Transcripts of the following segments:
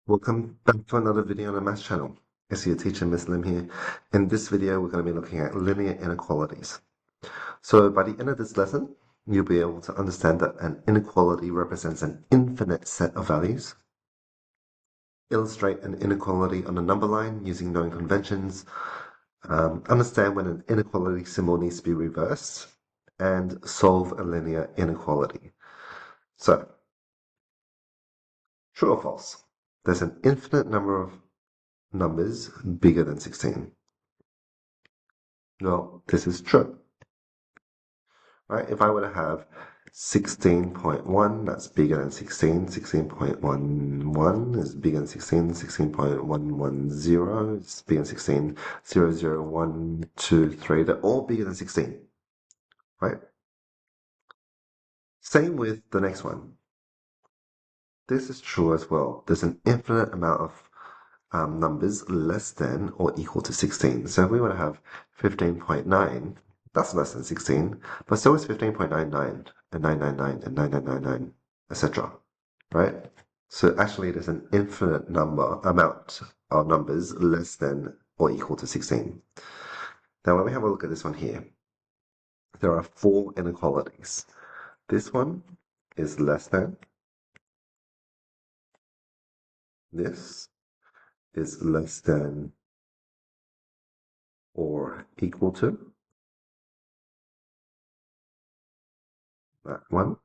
Welcome back to another video on the Maths channel. It's your teacher, Miss Lim here. In this video, we're going to be looking at linear inequalities. So by the end of this lesson, you'll be able to understand that an inequality represents an infinite set of values. Illustrate an inequality on a number line using known conventions. Understand when an inequality symbol needs to be reversed. And solve a linear inequality. So, true or false? There's an infinite number of numbers bigger than 16. No, this is true. Right? If I were to have 16.1, that's bigger than 16. 16.11 is bigger than 16. 16.110 is bigger than 16. 0, 0, 1, 2, 3, they're all bigger than 16. Right? Same with the next one. This is true as well. There's an infinite amount of numbers less than or equal to 16. So if we were to have 15.9, that's less than 16, but so is 15.99 and 999 and 9999, etc. Right? So actually there's an infinite amount of numbers less than or equal to 16. Now when we have a look at this one here, there are 4 inequalities. This one is less than. This is less than or equal to. That one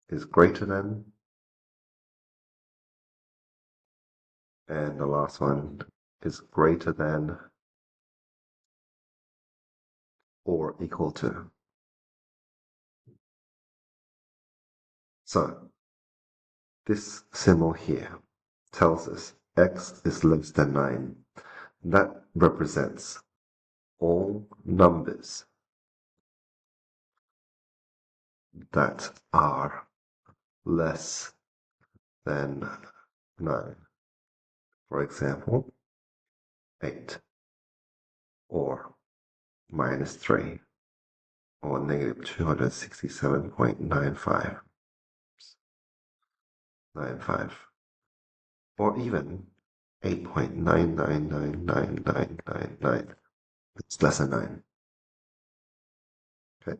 is greater than. And the last one is greater than or equal to. So this symbol here tells us x is less than 9. That represents all numbers that are less than 9. For example, 8 or minus 3 or negative 267.95. Or even 8.9999999. It's less than 9. Okay.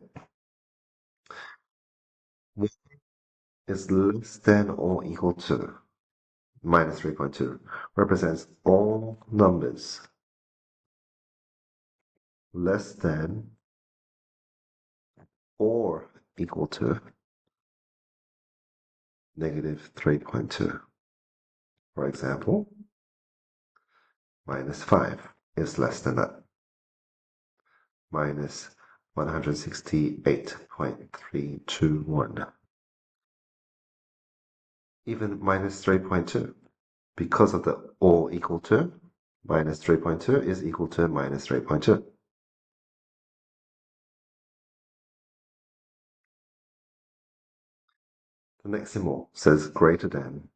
What is less than or equal to minus 3.2 represents all numbers less than or equal to negative 3.2. For example, minus 5 is less than that. Minus 168.321. Even minus 3.2. Because of the or equal to, minus 3.2 is equal to minus 3.2. The next symbol says greater than.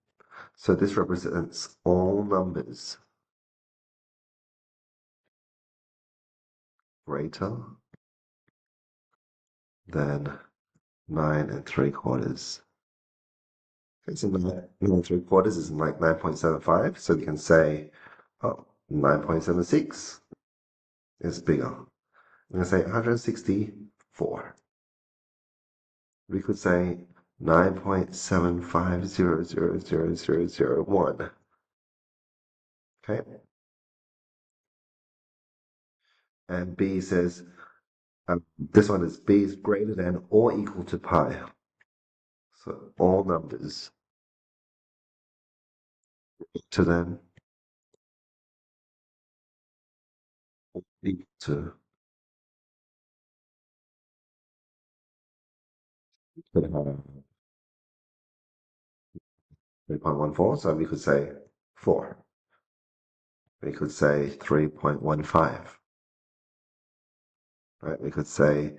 So this represents all numbers greater than 9 3/4. Okay, so 9 3/4 is like 9.75. So we can say, oh, 9.76 is bigger. We can say 164. We could say 9.75000001. Okay. And B says, this one is B is greater than or equal to pi. So all numbers greater than or equal to 3.14. So we could say 4. We could say 3.15. Right? We could say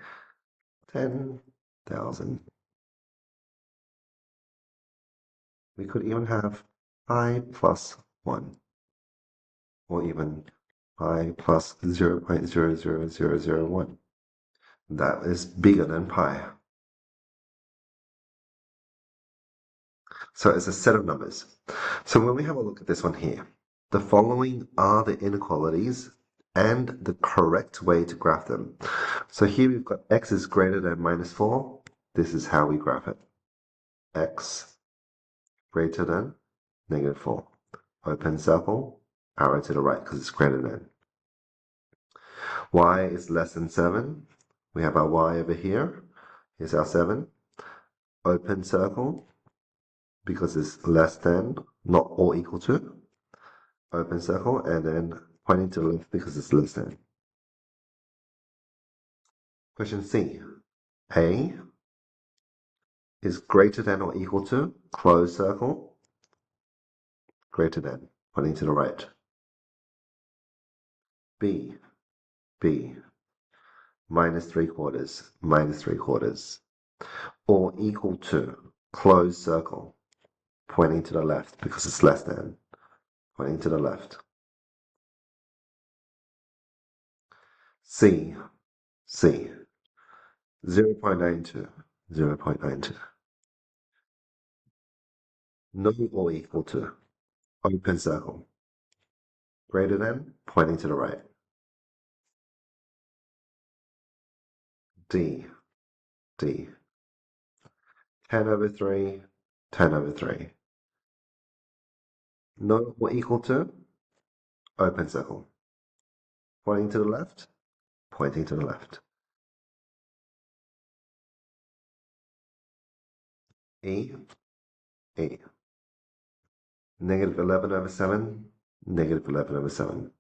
10,000. We could even have pi plus 1. Or even pi plus 0.00001. That is bigger than pi. So it's a set of numbers. So when we have a look at this one here, the following are the inequalities and the correct way to graph them. So here we've got x is greater than minus 4. This is how we graph it. X greater than negative 4. Open circle, arrow to the right because it's greater than. Y is less than 7. We have our y over here. Here's our 7. Open circle because it's less than, not or equal to. Open circle, and then pointing to the left because it's less than. Question C. A is greater than or equal to, closed circle, greater than, pointing to the right. B, minus 3/4, minus 3/4, or equal to, closed circle, pointing to the left because it's less than, pointing to the left. C, 0.92, 0.92. No or equal to, open circle, greater than, pointing to the right. D, 10/3, 10/3. No or equal to, open circle, pointing to the left, pointing to the left. E, negative 11/7, negative 11/7.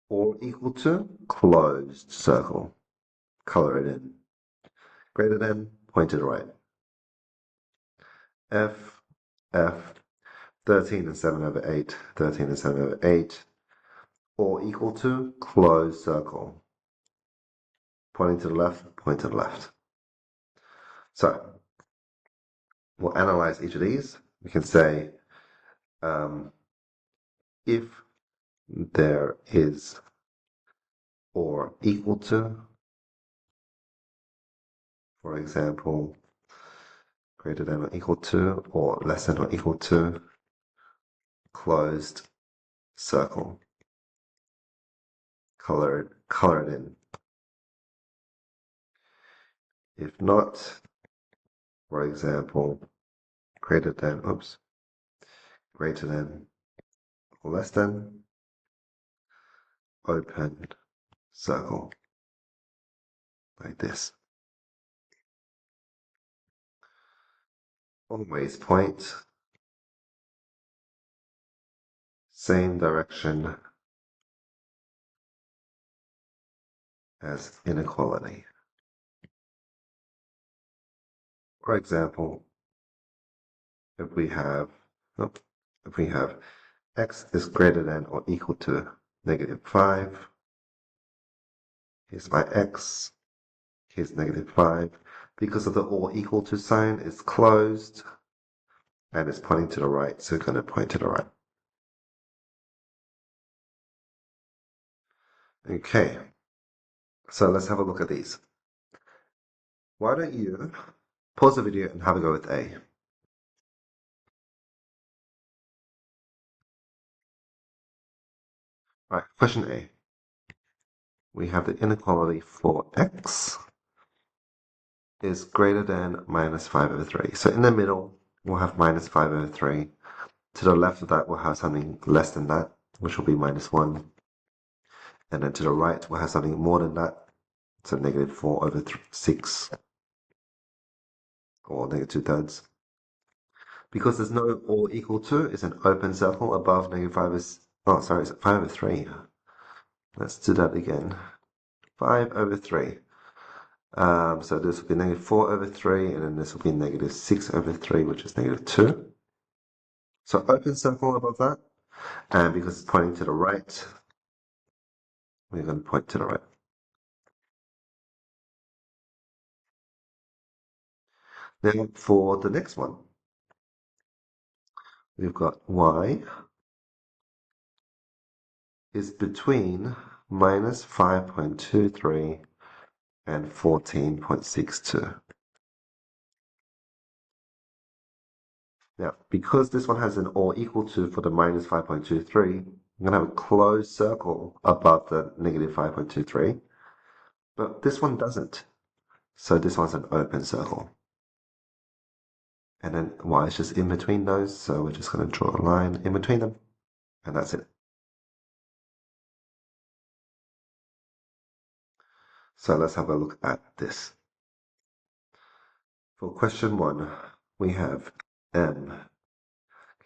Or equal to, closed circle, color it in. Greater than, point to the right. F, 13 and 7/8, 13 and 7/8. Or equal to, closed circle, pointing to the left, point to the left. So, we'll analyze each of these. We can say if there is or equal to, for example, greater than or equal to, or less than or equal to, closed circle, color it in. If not, for example, greater than or less than, open circle, like this. Always point, same direction as inequality. For example, if we have x is greater than or equal to negative 5, here's my x, here's negative 5. Because of the or equal to sign, it's closed and it's pointing to the right, so it's going to point to the right. Okay, so let's have a look at these. Why don't you pause the video and have a go with A. Right, question A. We have the inequality for x is greater than minus 5/3. So in the middle, we'll have minus 5/3. To the left of that, we'll have something less than that, which will be minus 1. And then to the right, we'll have something more than that, so negative 4/6, or negative 2/3. Because there's no or equal to, it's an open circle above negative 5 is, oh, sorry, it's 5/3. Let's do that again. 5/3. So this will be negative 4/3, and then this will be negative 6/3, which is negative 2. So open circle above that, and because it's pointing to the right, we're going to point to the right. Now for the next one, we've got y is between minus 5.23 and 14.62. Now, because this one has an or equal to for the minus 5.23, I'm going to have a closed circle above the negative 5.23, but this one doesn't. So this one's an open circle. And then y is just in between those, so we're just going to draw a line in between them, and that's it. So let's have a look at this. For question 1, we have m.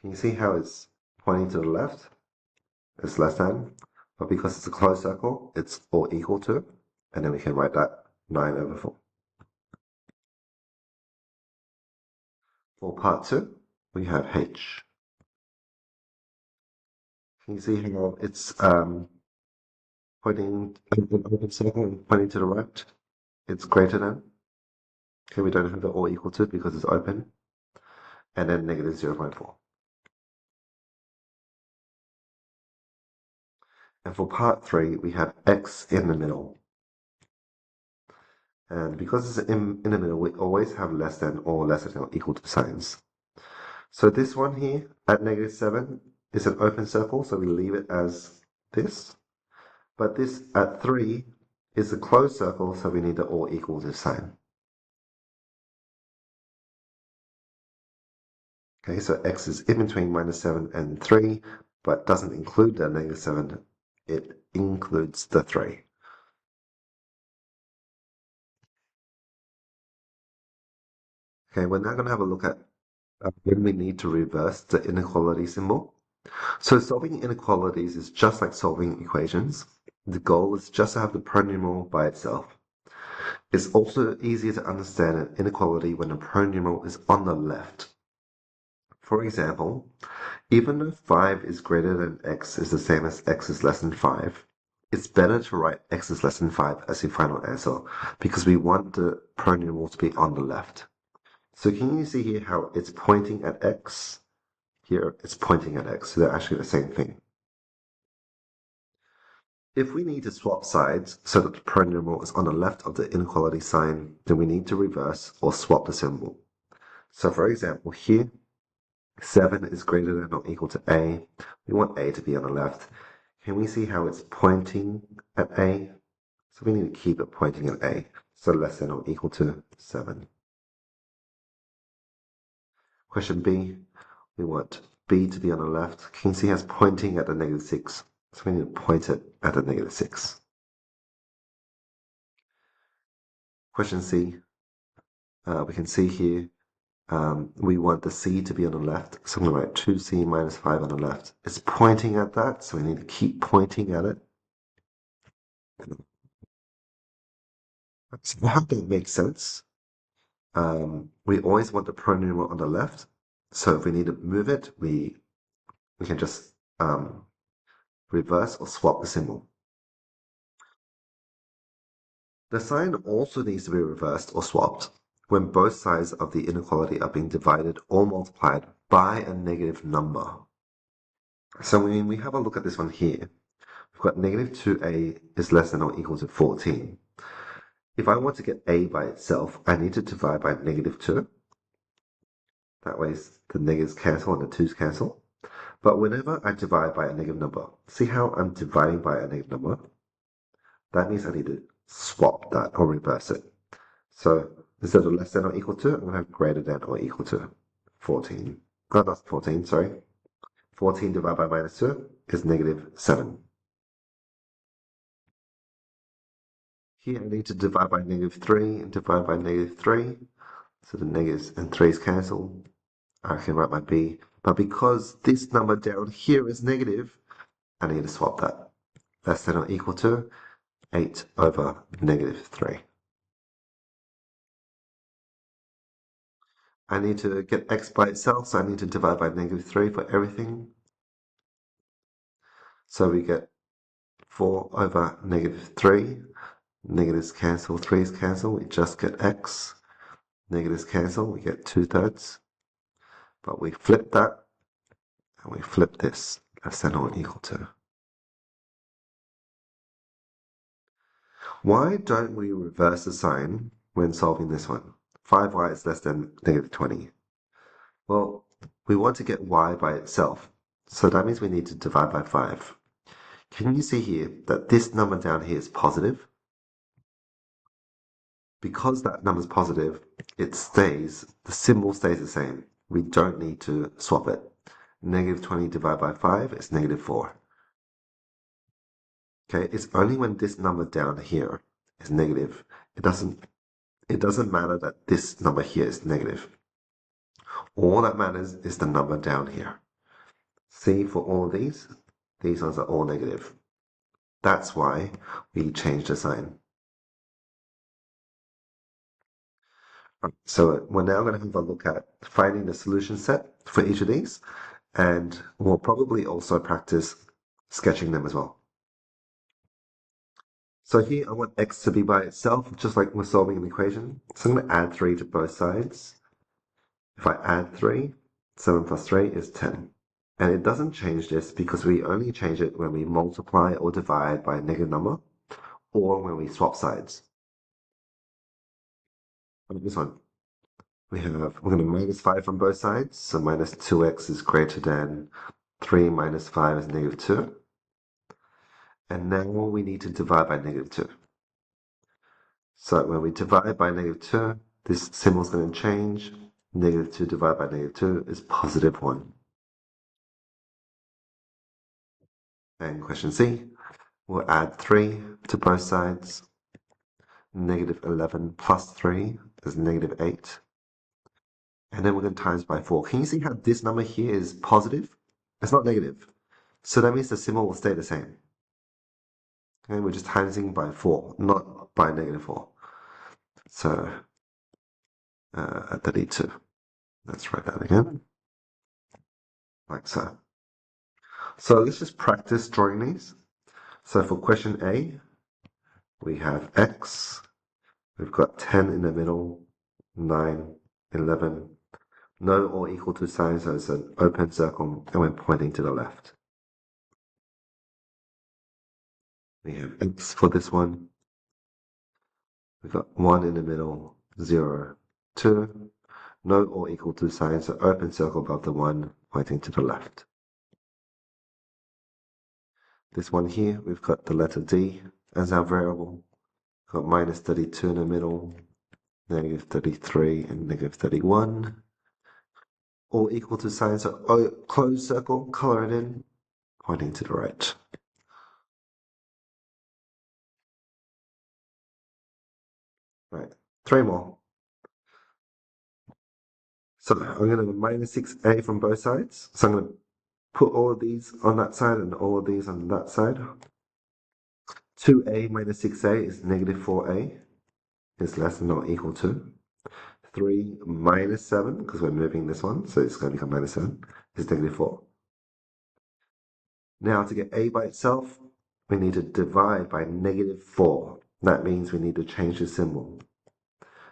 Can you see how it's pointing to the left? It's less than, but because it's a closed circle, it's or equal to, and then we can write that 9/4. For part 2, we have h. Can you see how it's pointing an open circle and pointing to the right? It's greater than. Okay, we don't have the or equal to because it's open. And then negative 0.4. And for part 3, we have x in the middle. And because it's in the middle, we always have less than or less than or equal to signs. So this one here at negative 7 is an open circle, so we leave it as this. But this at 3 is a closed circle, so we need the or equal to sign. Okay, so x is in between minus 7 and 3, but doesn't include the negative 7. It includes the 3. Okay, we're now going to have a look at when we need to reverse the inequality symbol. So solving inequalities is just like solving equations. The goal is just to have the pronumeral by itself. It's also easier to understand an inequality when the pronumeral is on the left. For example, even though 5 is greater than x is the same as x is less than 5, it's better to write x is less than 5 as your final answer because we want the pronumeral to be on the left. So can you see here how it's pointing at x? Here it's pointing at x, so they're actually the same thing. If we need to swap sides so that the pronumeral is on the left of the inequality sign, then we need to reverse or swap the symbol. So for example, here, 7 is greater than or equal to a. We want a to be on the left. Can we see how it's pointing at a? So we need to keep it pointing at a, so less than or equal to 7. Question B, we want b to be on the left. Can you see how it's pointing at the negative 6? So we need to point it at the negative 6. Question C, we can see here we want the c to be on the left. So I'm going to write 2c minus 5 on the left. It's pointing at that, so we need to keep pointing at it. So how that makes sense? We always want the pronumeral on the left. So if we need to move it, we can just reverse or swap the symbol. The sign also needs to be reversed or swapped when both sides of the inequality are being divided or multiplied by a negative number. So when we have a look at this one here, we've got negative 2a is less than or equal to 14. If I want to get a by itself, I need to divide by negative 2. That way the negatives cancel and the 2's cancel. But whenever I divide by a negative number, see how I'm dividing by a negative number? That means I need to swap that or reverse it. So instead of less than or equal to, I'm going to have greater than or equal to 14. No, not 14, sorry. 14 divided by minus 2 is negative 7. Here I need to divide by negative 3 and divide by negative 3. So the negatives and 3's cancel. I can write my b. But because this number down here is negative, I need to swap that. Less than or equal to 8 over negative 3. I need to get x by itself, so I need to divide by negative 3 for everything. So we get 4 over negative 3. Negatives cancel, 3's cancel, we just get x. Negatives cancel, we get 2/3. But we flip that, and we flip this, less than or equal to. Why don't we reverse the sign when solving this one? 5y is less than negative 20. Well, We want to get y by itself. So that means we need to divide by 5. Can you see here that this number down here is positive? Because that number is positive, the symbol stays the same. We don't need to swap it. Negative 20 divided by 5 is negative 4. Okay, it's only when this number down here is negative. It doesn't matter that this number here is negative. All that matters is the number down here. See, for all of these ones are all negative. That's why we change the sign. So we're now going to have a look at finding the solution set for each of these, and we'll probably also practice sketching them as well. So here I want x to be by itself, just like we're solving an equation. So I'm going to add 3 to both sides. If I add 3, 7 plus 3 is 10. And it doesn't change this because we only change it when we multiply or divide by a negative number, or when we swap sides. This one, we're going to minus 5 from both sides, so minus 2x is greater than 3 minus 5 is negative 2. And now we need to divide by negative 2. So when we divide by negative 2, this symbol is going to change. Negative 2 divided by negative 2 is positive 1. And question C, we'll add 3 to both sides. Negative 11 plus 3 is negative 8. And then we're going to times by 4. Can you see how this number here is positive? It's not negative. So that means the symbol will stay the same. Okay, we're just timesing by 4, not by negative 4. So 32. Let's write that again, like so. So let's just practice drawing these. So for question A, we have x. We've got 10 in the middle, 9, 11. No or equal to sign, so it's an open circle, and we're pointing to the left. We have x for this one. We've got 1 in the middle, 0, 2. No or equal to sign, so open circle above the 1, pointing to the left. This one here, we've got the letter D as our variable. We've got minus 32 in the middle, negative 33 and negative 31. All equal to sign, so closed circle, color it in, pointing to the right. Right, 3 more. So I'm going to minus 6a from both sides. So I'm going to put all of these on that side and all of these on that side. 2a minus 6a is negative 4a. Is less than or equal to. 3 minus 7, because we're moving this one, so it's going to become minus 7, is negative 4. Now to get a by itself, we need to divide by negative 4. That means we need to change the symbol.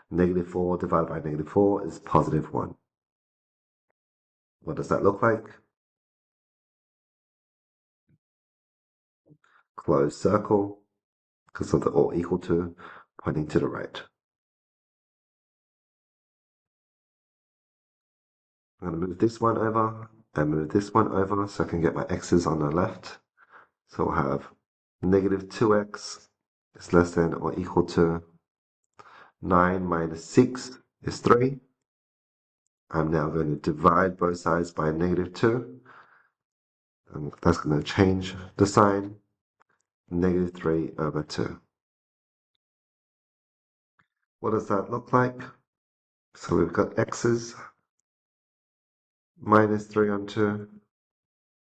Negative 4 divided by negative 4 is positive 1. What does that look like? Closed circle, because of the or equal to, pointing to the right. I'm going to move this one over and move this one over so I can get my x's on the left. So we'll have negative 2x is less than or equal to 9 minus 6 is 3. I'm now going to divide both sides by negative 2. And that's going to change the sign. Negative 3 over 2. What does that look like? So we've got x's, minus 3 on 2,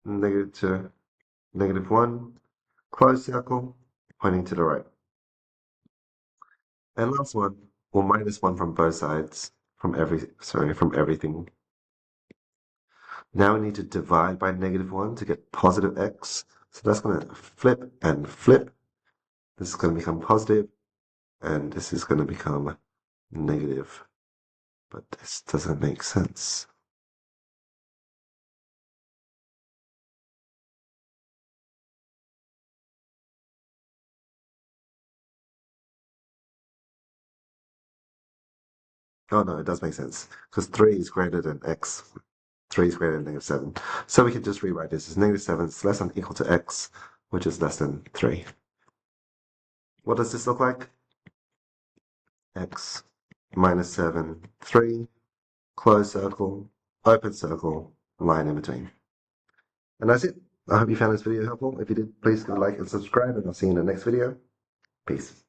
negative 2, negative 1, closed circle, pointing to the right. And last one, well, minus 1 from both sides, from everything. Now we need to divide by negative 1 to get positive x. So that's going to flip and flip. This is going to become positive, and this is going to become negative. But this doesn't make sense. Oh no, it does make sense, because 3 is greater than x. 3 is greater than negative 7. So we can just rewrite this as negative 7 is less than or equal to x, which is less than 3. What does this look like? X minus 7, 3, close circle, open circle, line in between. And that's it. I hope you found this video helpful. If you did, please give a like and subscribe, and I'll see you in the next video. Peace.